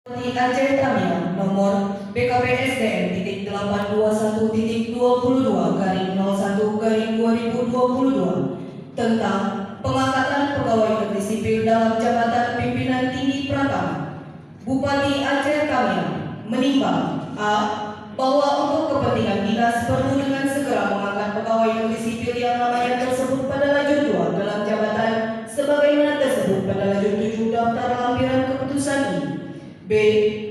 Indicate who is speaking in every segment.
Speaker 1: Bupati Aceh Tamiang nomor BKPSDM titik 821 titik 22 garing 01 garing 2022 tentang pengangkatan pegawai negeri sipil dalam jabatan pimpinan tinggi pratama. Bupati Aceh Tamiang menimbang a. bahwa untuk kepentingan dinas perlu dengan segera mengangkat pegawai negeri sipil yang namanya tersebut pada lajur 2 dalam jabatan sebagaimana tersebut pada lajur 7 daftar lampiran keputusan ini. B.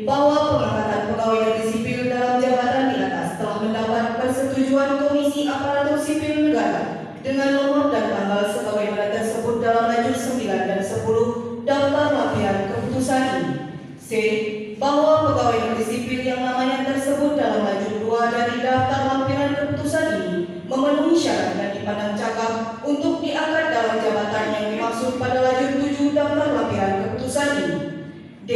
Speaker 1: Bahwa pengangkatan pegawai negeri sipil dalam jabatan di atas telah mendapat persetujuan Komisi Aparatur Sipil Negara dengan nomor dan tanggal sebagaimana tersebut dalam lajur 9 dan 10 daftar lampiran keputusan ini. C. Bahwa pegawai negeri sipil yang namanya tersebut dalam lajur 2 dari daftar lampiran keputusan ini memenuhi syarat dan dipandang cakap untuk diangkat dalam jabatan yang dimaksud pada lajur 7 daftar lampiran keputusan ini. D.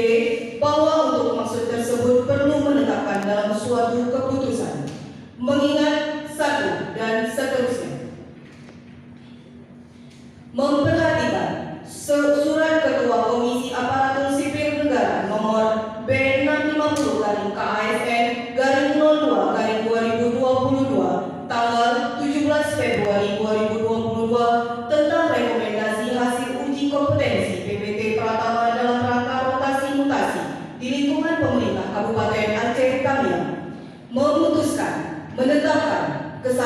Speaker 1: Bahwa untuk maksud tersebut perlu menetapkan dalam suatu keputusan mengingat 1 dan seterusnya. Memperhatikan surat Ketua Komisi Aparatur Sipil Negara nomor B650-KASN-02-2022 tanggal 17 Februari 2022 tentang rekomendasi hasil uji kompetensi PPT Pratama dalam rangka rotasi mutasi di lingkungan pemerintah Kabupaten Aceh Tamiang, memutuskan menetapkan ke-1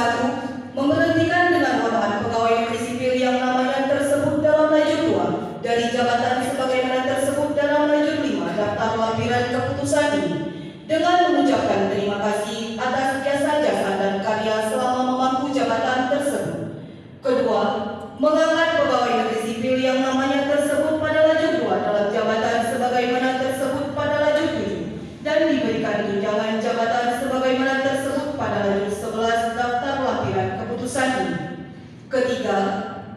Speaker 1: memberhentikan dengan hormat pegawai negeri sipil yang namanya tersebut dalam lajur 2 dari jabatan sebagaimana tersebut dalam lajur 5 daftar lampiran keputusan ini dengan mengucapkan terima kasih atas jasa-jasa dan karya selama memangku jabatan tersebut. Kedua, mengangkat pegawai negeri sipil yang namanya tersebut pada lajur 2 dalam jabatan sebagaimana tersebut pada lajur 7 dan diberikan tunjangan jabatan sebagaimana tersebut pada lajur 11 daftar lampiran keputusan ini. Ketiga,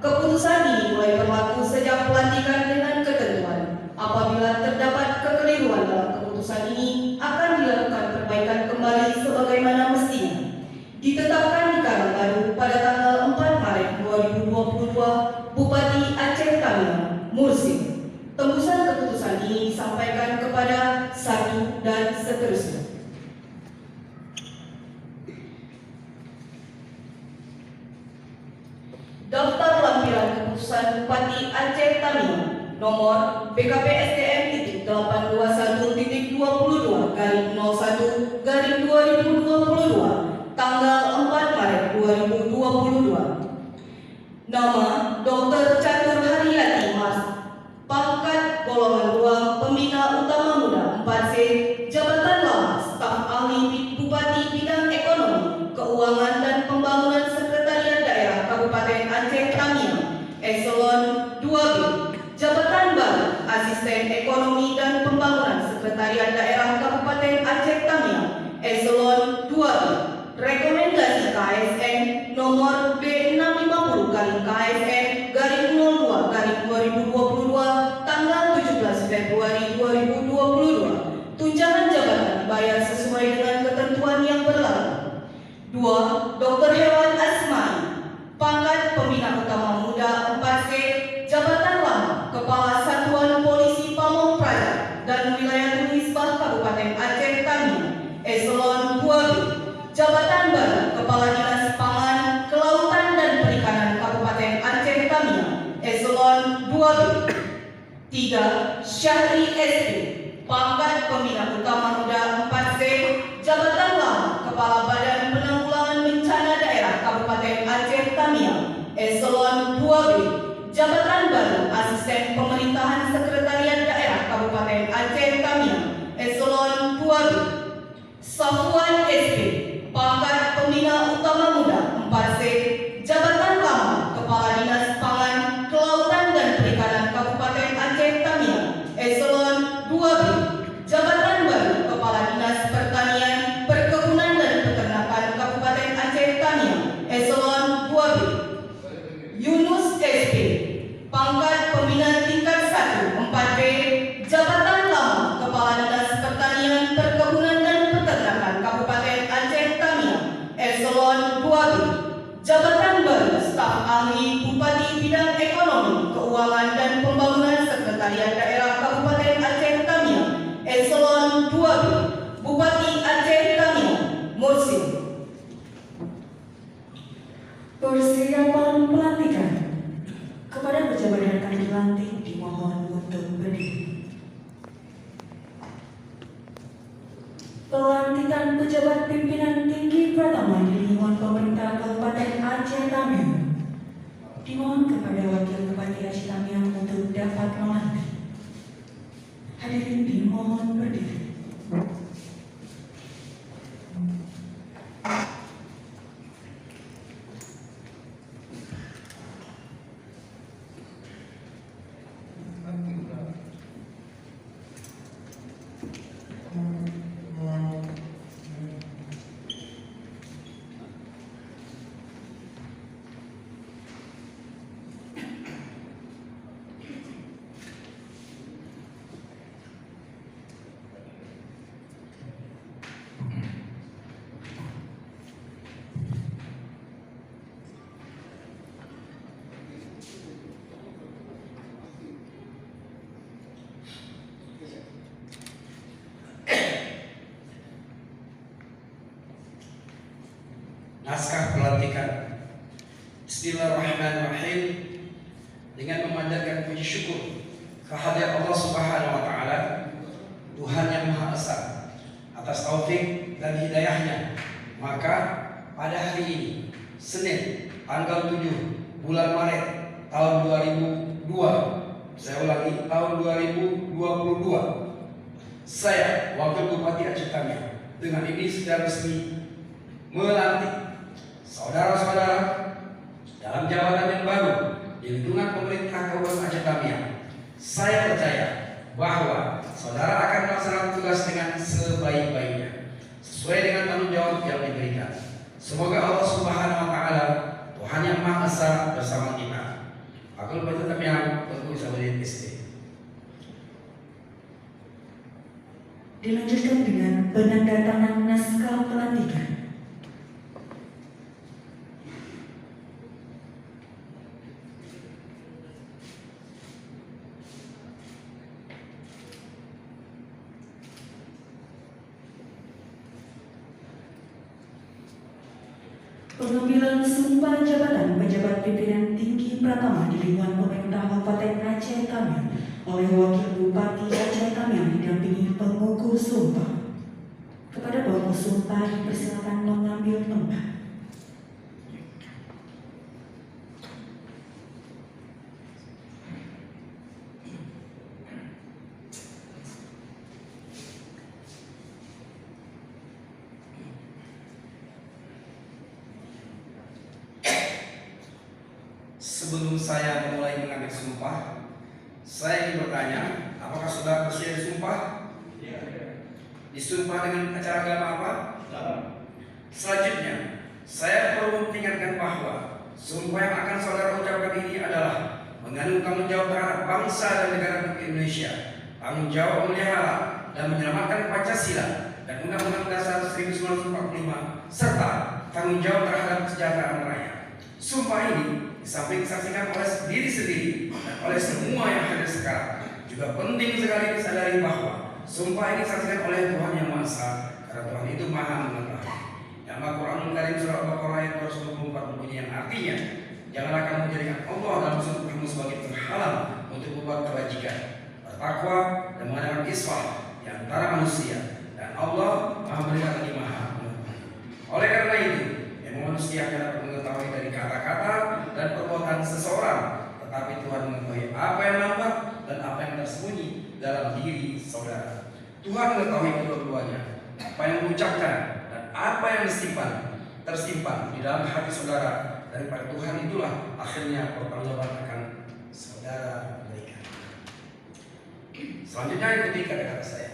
Speaker 1: keputusan ini mulai berlaku sejak pelantikan dengan ketentuan apabila terdapat kekeliruan dalam keputusan ini akan dilakukan perbaikan kembali sebagaimana mestinya. Ditetapkan di Karangbaru pada tanggal 4 Maret 2022, Bupati Aceh Tamiang, Mursid. Tembusan keputusan ini disampaikan kepada 1 dan seterusnya. Daftar lampiran keputusan Bupati Aceh Tamiang nomor BKPSDM titik 821 titik 22 garing 01 garing 2022 tanggal 4 Maret 2022. Nama Dr. Catur Haryati Mas, pangkat golongan 2 pembina utama muda 4C, jabatan lama staf ahli Bupati bidang ekonomi, keuangan dan pembangunan sekretariat daerah Kabupaten Aceh Tamiang, eselon 2B, jabatan baru asisten ekonomi dan pembangunan sekretariat daerah Kabupaten Aceh Tamiang, eselon 2B, rekomendasi KSN nomor B650-KSN-02-2022 tanggal 17 Februari 2022. Tunjangan jabatan dibayar sesuai dengan ketentuan yang berlaku. 2. Dr. Hewan Asmai, pangkat pembina utama muda 4C, jabatan lama Kepala Satuan Polisi Pamong Praja dan Wilayah Hisbah Kabupaten Aceh Tamiang, eselon 2B, jabatan baru Kepala Dinas Pangan, Kelautan dan Perikanan Kabupaten Aceh Tamiang, eselon 2B. 3. Syahri SP, pangkat pembina utama muda 4C, jabatan lama Kepala Badan Penanggulangan Bencana Daerah Kabupaten Aceh Tamiang, eselon 2B, jabatan baru asisten pemerintahan sekretariat daerah Kabupaten Aceh Tamiang, eselon 2B. Safwan SP, pangkat pembina utama muda 4C, jabatan lama Kepala Dinas Pangan, Kelautan dan Perikanan Kabupaten Aceh Tamiang, eselon 2B, jabatan baru Kepala Dinas Pertanian, Perkebunan dan Peternakan Kabupaten Aceh Tamiang, eselon 2B. Yunus SP, pangkat pembina tingkat 1 4B, jabatan lama Kepala Dinas Pertanian, Perkebunan dan Peternakan Kabupaten Aceh Tamiang, eselon 2B, jabatan baru staf ahli Bupati bidang ekonomi, keuangan dan pembangunan sekretariat daerah Kabupaten Aceh Tamiang, eselon
Speaker 2: pejabat yang akan dilantik dimohon untuk berdiri. Pelantikan pejabat pimpinan tinggi pertama di lingkungan pemerintah Kabupaten Aceh Tamiang. Dimohon kepada Wakil Bupati Aceh Tamiang untuk dapat melantik. Hadirin dimohon berdiri.
Speaker 3: Naskah pelantikan. Bismillahirrahmanirrahim. Dengan memanjatkan puji syukur kehadirat Allah Subhanahu wa taala, Tuhan yang Maha Esa, atas taufik dan hidayahnya, maka pada hari ini, Senin, tanggal 7 bulan Maret tahun 2002, saya ulangi, tahun 2022, saya Wakil Bupati Aceh Tamiang dengan ini secara resmi melantik saudara-saudara dalam jabatan yang baru di lingkungan pemerintah Kabupaten Aceh Tamiang. Saya percaya bahwa saudara akan melaksanakan tugas dengan sebaik-baiknya, sesuai dengan tanggung jawab yang diberikan. Semoga Allah Subhanahu wa taala, Tuhan yang Maha Esa, bersama kita. Wakil Bupati Tamiang, Tengku Isamuddin SD.
Speaker 2: Dilanjutkan dengan penandatanganan naskah pelantikan. Pengambilan sumpah jabatan pejabat pimpinan tinggi pertama di lingkungan pemerintah Kabupaten Aceh Tamiang oleh Wakil Bupati Aceh Tamiang didampingi pengukuh sumpah. Kepada pengukuh sumpah dipersilakan mengambil tempat.
Speaker 3: Sebelum saya memulai mengambil sumpah, saya ingin bertanya, apakah saudara bersedia disumpah? Iya. Disumpah dengan acara agama apa? Selanjutnya, saya perlu mengingatkan bahwa sumpah yang akan saudara ucapkan ini adalah mengandung tanggung jawab terhadap bangsa dan negara Indonesia, tanggung jawab memelihara dan menyelamatkan Pancasila dan Undang-Undang Dasar 1945, serta tanggung jawab terhadap kesejahteraan rakyat. Sumpah ini disampaikan oleh diri sendiri dan oleh semua yang hadir sekarang. Juga penting sekali disadari bahwa sumpah ini disaksikan oleh Tuhan yang Maha Esa, karena Tuhan itu Maha Mengetahui. Dalam Al-Quranul Karim surah Al-Baqarah ayat 224 berbunyi yang artinya, janganlah kamu menjadikan Allah dalam sudut kamu sebagai penghalang untuk membuat kebajikan, bertakwa dan mengadakan islah di antara manusia, dan Allah Maha Melihat lagi Maha Mengetahui. Oleh karena itu, manusia akan dapat mengetahui dari kata-kata dan perbuatan seseorang, tetapi Tuhan mengetahui apa yang nampak dan apa yang tersembunyi dalam diri saudara. Tuhan mengetahui kedua-duanya, apa yang diucapkan dan apa yang tersimpan di dalam hati saudara. Daripada Tuhan itulah akhirnya pertanggungjawaban akan saudara berikan. Selanjutnya ikuti kata-kata saya.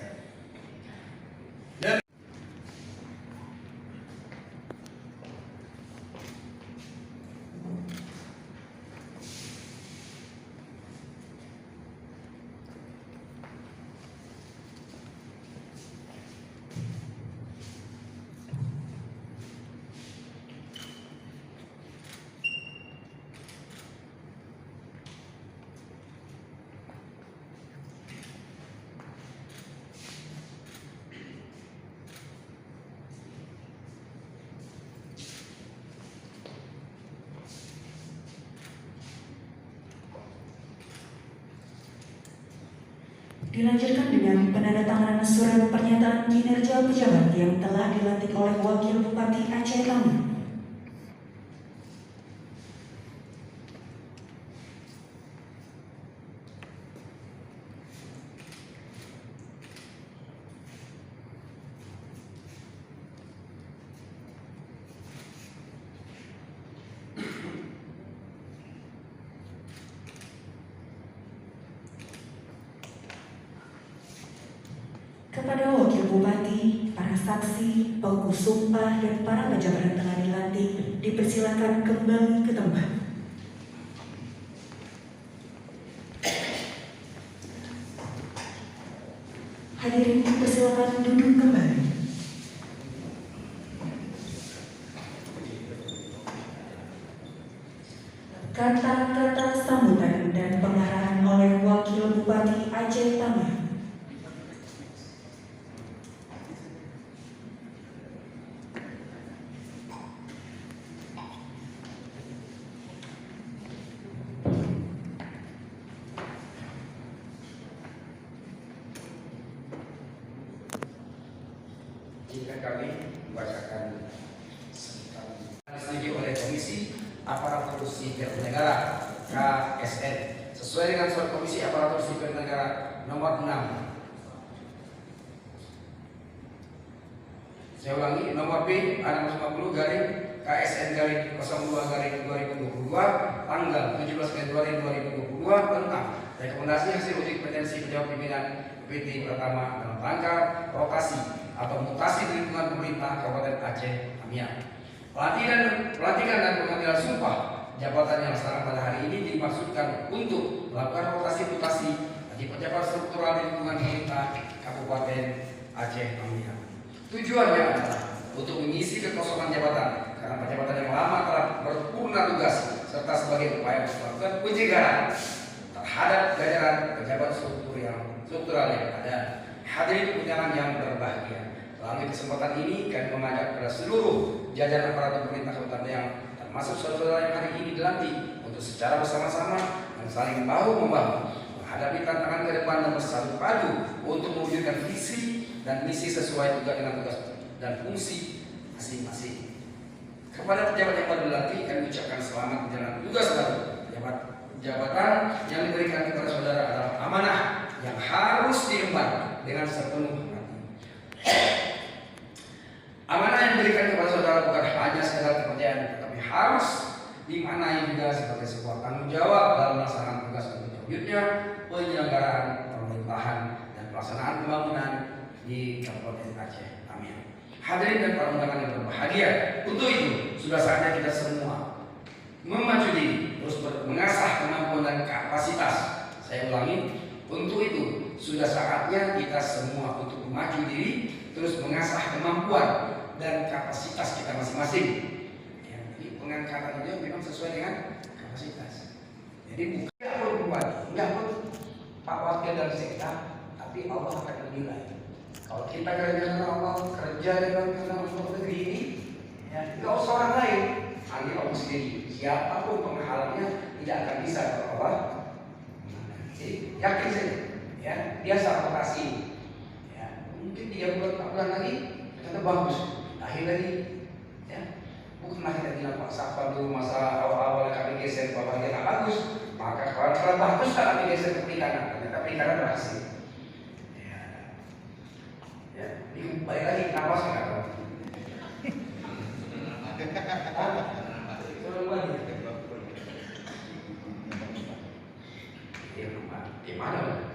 Speaker 2: Dilanjutkan dengan penandatanganan surat pernyataan kinerja pejabat yang telah dilantik oleh Wakil Bupati Aceh Tamiang. Kepada Wakil Bupati, para saksi, pengukuh sumpah, dan para pejabat yang telah dilantik, dipersilakan kembali ke tempat. Hadirin dipersilakan duduk kembali. Kata-kata sambutan dan pengarahan oleh Wakil Bupati Aceh Tamiang.
Speaker 3: Jika kami membacakan disetujui oleh Komisi Aparatur Sipil Negara KSN sesuai dengan surat Komisi Aparatur Sipil Negara nomor 6. Saya ulangi, nomor B 650 garing KSN garing 02 garing 2022 tanggal 17 Februari 2022 tentang rekomendasi hasil uji kompetensi pejabat pimpinan PT Pratama dalam rangka rotasi atau mutasi di lingkungan pemerintah Kabupaten Aceh Tamiang. Pelantikan dan pengambilan sumpah jabatan yang dilaksanakan pada hari ini dimaksudkan untuk melakukan rotasi-mutasi bagi pejabat struktural di lingkungan pemerintah Kabupaten Aceh Tamiang. Tujuannya adalah untuk mengisi kekosongan jabatan karena jabatan yang lama telah berpurna tugas serta sebagai upaya melakukan pencegahan terhadap jajaran pejabat struktural yang ada. Hadirin undangan yang berbahagia, melalui kesempatan ini kami mengajak kepada seluruh jajaran aparatur pemerintah Kabupaten yang termasuk saudara-saudara yang hari ini dilantik untuk secara bersama-sama dan saling bahu-membahu menghadapi tantangan ke depan dan bersatu padu untuk mewujudkan visi dan misi sesuai juga dengan tugas dan fungsi masing-masing. Kepada pejabat yang baru dilantik, kami ucapkan selamat menjalankan tugas baru. Jabatan yang diberikan kepada saudara adalah amanah yang harus diemban dengan sepenuh hati. Amanah yang diberikan kepada saudara bukan hanya sekedar kepercayaan, tetapi harus dimaknai juga sebagai sebuah tanggung jawab dalam melaksanakan tugas untuk selanjutnya penyelenggaraan pemerintahan dan pelaksanaan pembangunan di Kabupaten Aceh Tamiang. Hadirin dan para undangan yang berbahagia, untuk itu sudah saatnya kita semua memacu diri, terus mengasah kemampuan dan kapasitas. Saya ulangi, untuk itu sudah saatnya kita semua untuk memacu diri, terus mengasah kemampuan dan kapasitas kita masing-masing. Ya, jadi pengangkatan itu memang sesuai dengan kapasitas. Jadi bukan perlu buat, enggak perlu Pak Wakil dan Sekda, tapi Allah akan menilai. Kalau kita kerja dengan Allah, kerja dengan negeri ini, ya, tidak usah orang lain, hanya Allah sendiri. Siapapun penghalangnya tidak akan bisa kalau Allah. Jadi yakin saja, ya, dia sabotasi. Ya, mungkin 3 bulan 4 bulan lagi ternyata bagus, akhir lagi, ya, bukan lagi tadi nampak siapa dulu masa awal-awal kami geser bahwa dia tak bagus, maka kalau bagus tak kami geser ke perikanan, ternyata perikanan berhasil. Ya, ini balik lagi kenapa sih nggak tahu? Gimana?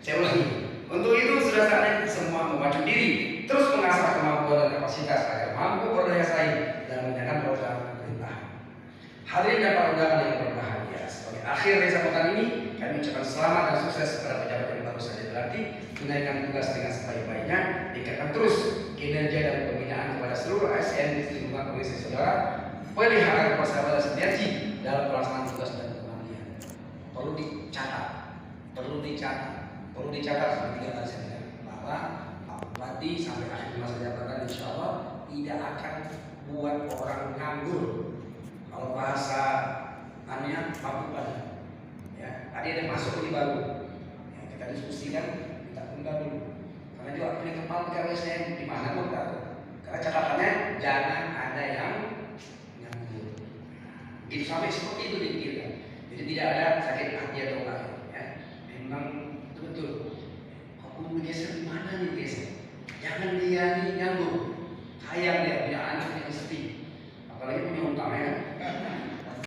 Speaker 3: Saya ulangi. Untuk itu sudah saatnya semua memacu diri, terus mengasah kemampuan dan kapasitas agar mampu berdaya saing dan menjalankan program pemerintah. Hadirin dan para undangan yang berbahagia, sebagai akhir dari sambutan ini, kami ucapkan selamat dan sukses kepada pejabat yang baru saja dilantik, menaikkan tugas dengan sebaik-baiknya, tingkatkan terus kinerja dan pembinaan kepada seluruh ASN di lingkungan komisi saudara, pelihara persahabatan sinergi dalam pelaksanaan tugas dan pengabdian. Perlu dicatat seperti yang tadi saya bilang, bahwa Pak Bupati sampai akhir masa jabatan insya Allah tidak akan buat orang nganggur. Kalau bahasa Pak Bupati, ya, tadi ada masuk ini baru. kita diskusikan, kita tunda dulu. Karena juga pilih kepala PKWSN di mana pun tahu. Karena catatannya jangan ada yang nyambung. Gitu sampai seperti itu dipikirkan. Jadi tidak ada sakit hati atau apa. Ya. Memang betul. Aku bergeser di mana nih geser? Jangan dia nih nyambung. Sayang dia punya anak yang sedih.